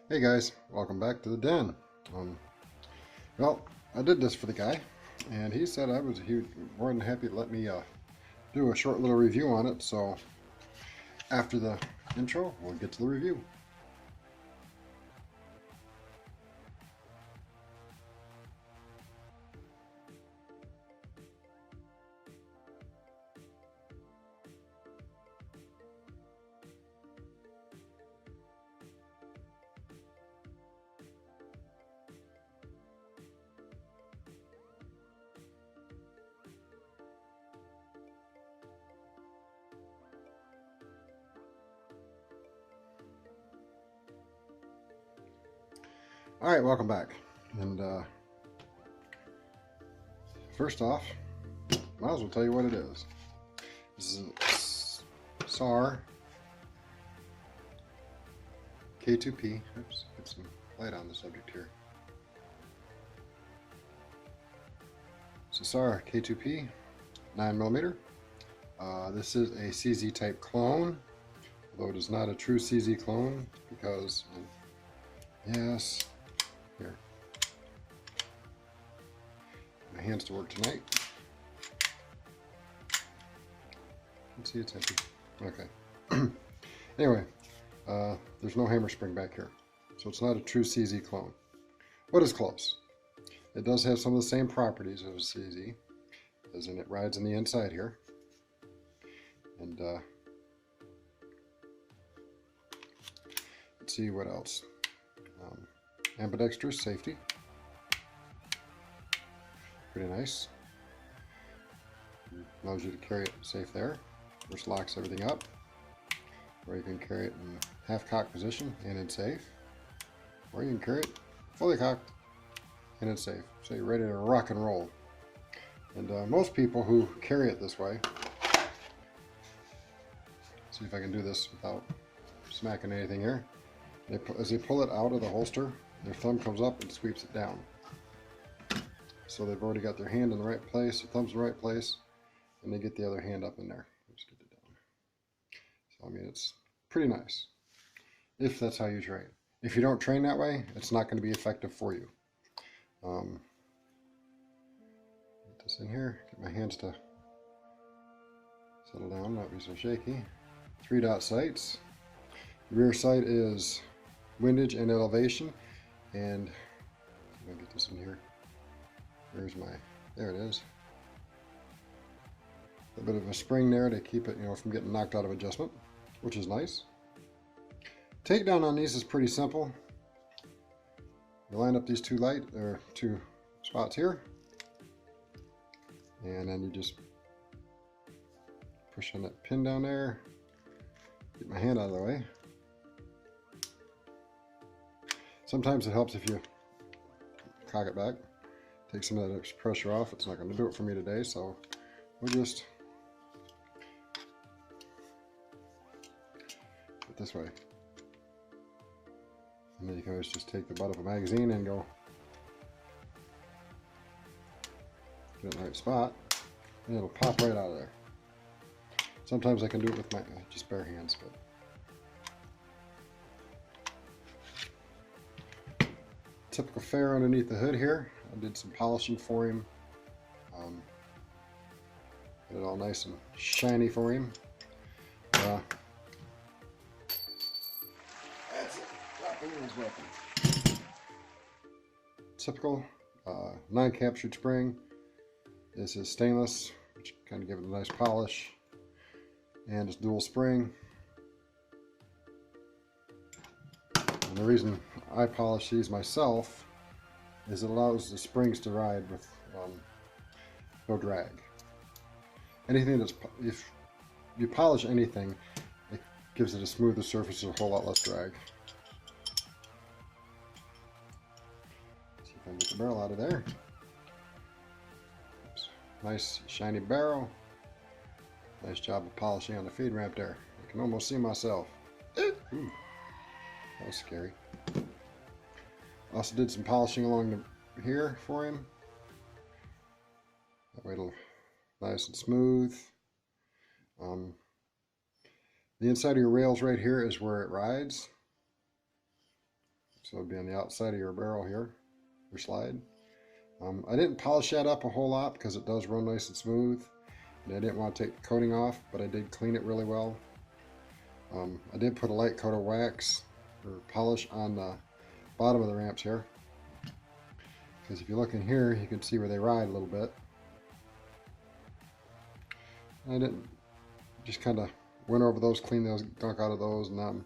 Hey guys, welcome back to the den. Well, I did this for the guy, and he said he was more than happy to let me do a short little review on it. So after the intro, we'll get to the review. All right, welcome back. And first off, might as well tell you what it is. This is Sar K2P. Oops, get some light on the subject here. So Sar K2P, 9mm. This is a CZ type clone, although it is not a true CZ clone because, yes, here, my hands to work tonight. Let's see, it's empty. Okay. Anyway, there's no hammer spring back here, so it's not a true CZ clone. What is close? It does have some of the same properties as a CZ, as in it rides on the inside here. And let's see what else. Ambidextrous safety. Pretty nice. Allows you to carry it safe there, which locks everything up. Or you can carry it in half-cocked position and in safe. Or you can carry it fully cocked and in safe. So you're ready to rock and roll. And most people who carry it this way, see if I can do this without smacking anything here. As they pull it out of the holster, their thumb comes up and sweeps it down. So they've already got their hand in the right place, their thumb's in the right place, and they get the other hand up in there. Just get it down. So I mean, it's pretty nice if that's how you train. If you don't train that way, it's not going to be effective for you. Get this in here, get my hands to settle down, not be so shaky. 3-dot sights. The rear sight is windage and elevation, and let me get this in here. There's my, there it is. A bit of a spring there to keep it, from getting knocked out of adjustment, which is nice. Takedown on these is pretty simple. You line up these two spots here, and then you just push on that pin down there. Get my hand out of the way. Sometimes it helps if you cock it back. Take some of that extra pressure off. It's not going to do it for me today, so we'll just put it this way. And then you can always just take the butt of a magazine and go get it in the right spot, and it'll pop right out of there. Sometimes I can do it with my just bare hands, but typical fare underneath the hood here. I did some polishing for him. Get it all nice and shiny for him. That's it. Weapon is weapon. Typical 9-captured spring. This is stainless, which kind of give it a nice polish. And it's dual spring. And the reason I polish these myself is it allows the springs to ride with no drag. Anything that's, if you polish anything, it gives it a smoother surface and a whole lot less drag. See if I can get the barrel out of there. Oops. Nice shiny barrel. Nice job of polishing on the feed ramp there. I can almost see myself. Ooh, that was scary. Also did some polishing along here for him. That way it'll nice and smooth. The inside of your rails right here is where it rides. So it'll be on the outside of your barrel here, your slide. I didn't polish that up a whole lot because it does run nice and smooth. And I didn't want to take the coating off, but I did clean it really well. I did put a light coat of wax or polish on the bottom of the ramps here. Because if you look in here, you can see where they ride a little bit. I didn't, just kind of went over those, cleaned those gunk out of those, and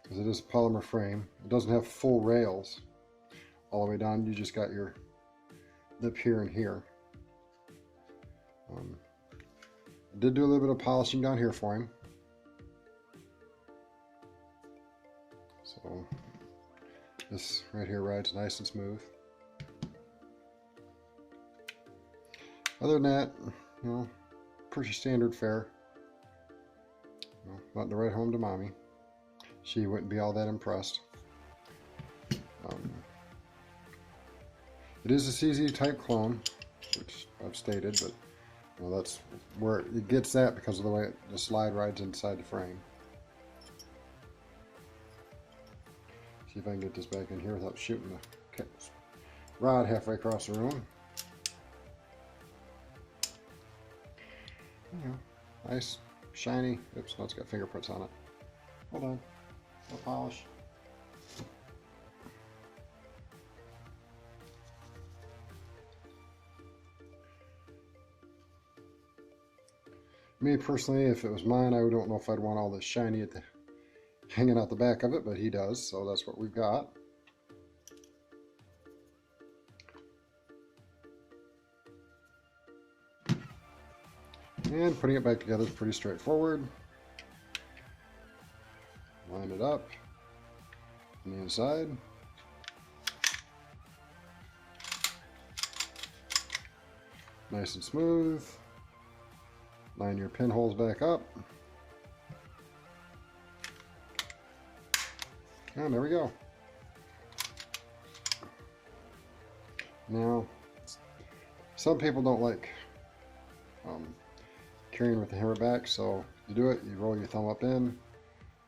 because it is a polymer frame, it doesn't have full rails all the way down. You just got your lip here and here. I did do a little bit of polishing down here for him. So this right here rides nice and smooth. Other than that, you know, pretty standard fare. You know, letting to ride home to mommy. She wouldn't be all that impressed. It is a CZ type clone, which I've stated, but you know, that's where it gets that because of the way the slide rides inside the frame. See if I can get this back in here without shooting the rod halfway across the room. Yeah, nice, shiny. Oops, no, it's got fingerprints on it. Hold on, no polish. Me personally, if it was mine, I don't know if I'd want all this shiny hanging out the back of it, but he does, so that's what we've got. And putting it back together is pretty straightforward. Line it up on the inside. Nice and smooth. Line your pinholes back up. And there we go. Now, some people don't like carrying with the hammer back, so you do it, you roll your thumb up in,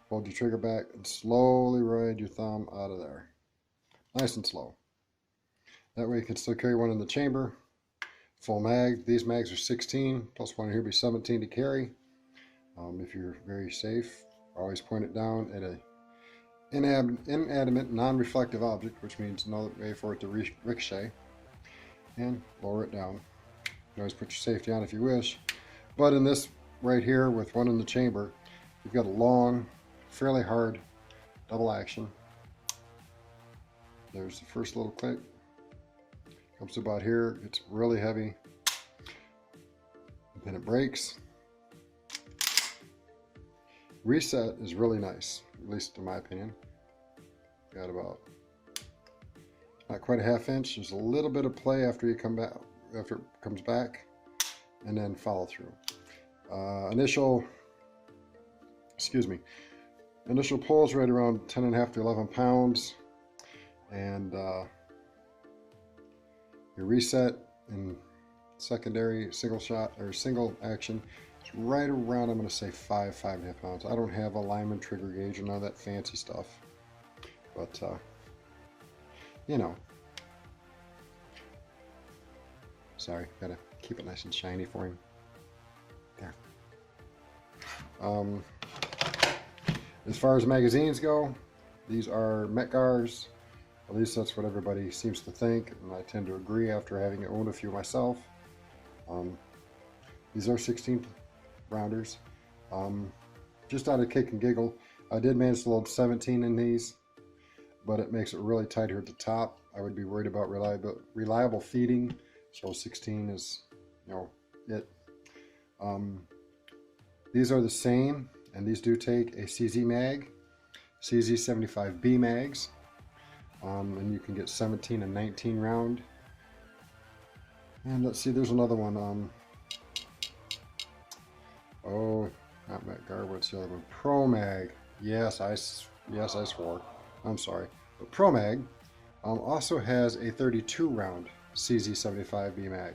hold your trigger back, and slowly ride your thumb out of there. Nice and slow. That way you can still carry one in the chamber. Full mag. These mags are 16, plus one here will be 17 to carry. If you're very safe, always point it down at a inanimate, non-reflective object, which means no way for it to ricochet, and lower it down. You can always put your safety on if you wish. But in this right here, with one in the chamber, you've got a long, fairly hard double action. There's the first little click. Comes to about here, it's really heavy. Then it breaks. Reset is really nice, at least in my opinion. Got about not quite a half inch. There's a little bit of play after you come back, after it comes back, and then follow through. Initial pull is right around 10.5 to 11 pounds, and your reset in secondary single shot or single action is right around, I'm going to say 5.5 pounds. I don't have a Lyman trigger gauge or none of that fancy stuff, but you know, sorry, gotta keep it nice and shiny for him. There. As far as magazines go, these are Metgars. At least that's what everybody seems to think, and I tend to agree after having owned a few myself. These are 16 rounders. Just out of kick and giggle, I did manage to load 17 in these, but it makes it really tight here at the top. I would be worried about reliable feeding, so 16 is, you know, it. These are the same, and these do take a CZ mag, CZ 75B mags. And you can get 17 and 19 round. And let's see, there's another one. Oh, not Metgar, what's the other one? Pro Mag. Yes, I swore. I'm sorry. But Pro Mag also has a 32 round CZ75B mag.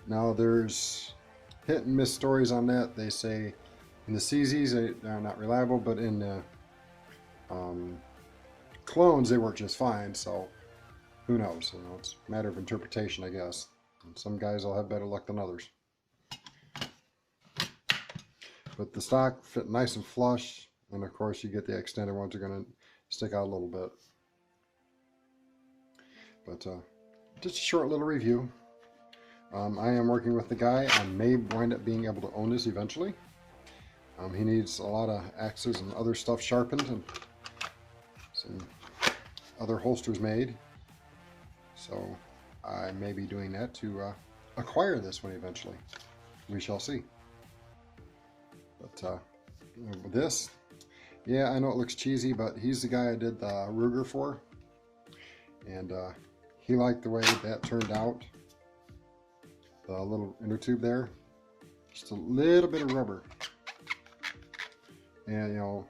Now there's hit and miss stories on that. They say in the CZs they're not reliable, but in the clones, they work just fine. So who knows? You know, it's a matter of interpretation, I guess. And some guys will have better luck than others. But the stock fit nice and flush, and of course you get the extended ones are going to stick out a little bit. But just a short little review. I am working with the guy. I may wind up being able to own this eventually. He needs a lot of axes and other stuff sharpened and some other holsters made. So I may be doing that to acquire this one eventually. We shall see. But with this, yeah, I know it looks cheesy, but he's the guy I did the Ruger for. And he liked the way that turned out. The little inner tube there. Just a little bit of rubber. And, you know,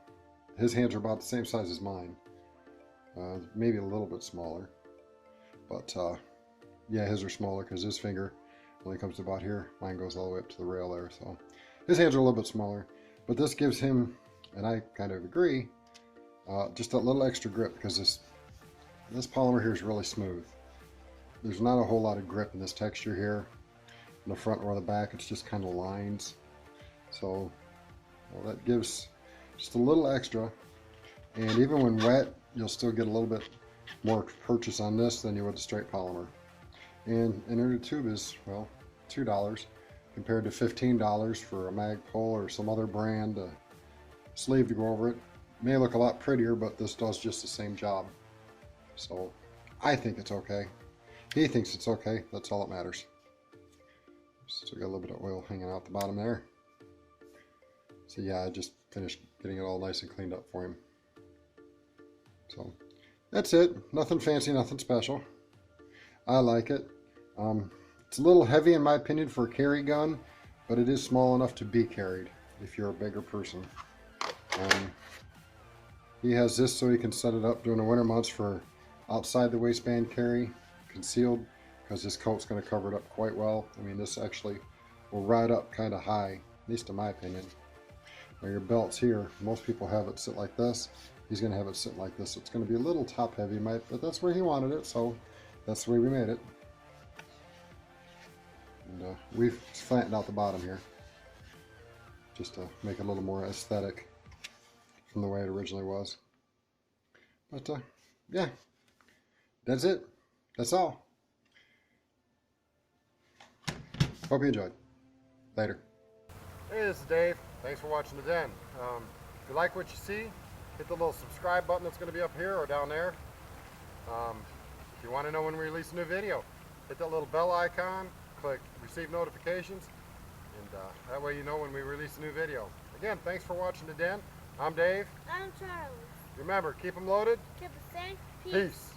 his hands are about the same size as mine. Maybe a little bit smaller. But, yeah, his are smaller because his finger only comes to about here. Mine goes all the way up to the rail there. So his hands are a little bit smaller. But this gives him, and I kind of agree, just a little extra grip because this polymer here is really smooth. There's not a whole lot of grip in this texture here. In the front or the back, it's just kind of lines. So, well, that gives just a little extra. And even when wet, you'll still get a little bit more purchase on this than you would the straight polymer. And an inner tube is, well, $2 compared to $15 for a Magpul or some other brand sleeve to go over it. May look a lot prettier, but this does just the same job. So I think it's okay. He thinks it's okay. That's all that matters. Still got a little bit of oil hanging out the bottom there. So yeah, I just finished getting it all nice and cleaned up for him. So that's it. Nothing fancy, nothing special. I like it. It's a little heavy in my opinion for a carry gun, but it is small enough to be carried if you're a bigger person. He has this so he can set it up during the winter months for outside the waistband carry, concealed, because this coat's going to cover it up quite well. I mean, this actually will ride up kind of high, at least in my opinion. Now your belt's here. Most people have it sit like this. He's going to have it sit like this. So it's going to be a little top heavy, but that's where he wanted it, so that's the way we made it. And we've flattened out the bottom here just to make it a little more aesthetic from the way it originally was. But yeah, that's it. That's all. Hope you enjoyed. Later. Hey, this is Dave. Thanks for watching the Den. If you like what you see, hit the little subscribe button that's going to be up here or down there. If you want to know when we release a new video, hit that little bell icon, click receive notifications, and that way you know when we release a new video. Again, thanks for watching the Den. I'm Dave. I'm Charlie. Remember, keep them loaded. Keep it safe. Peace.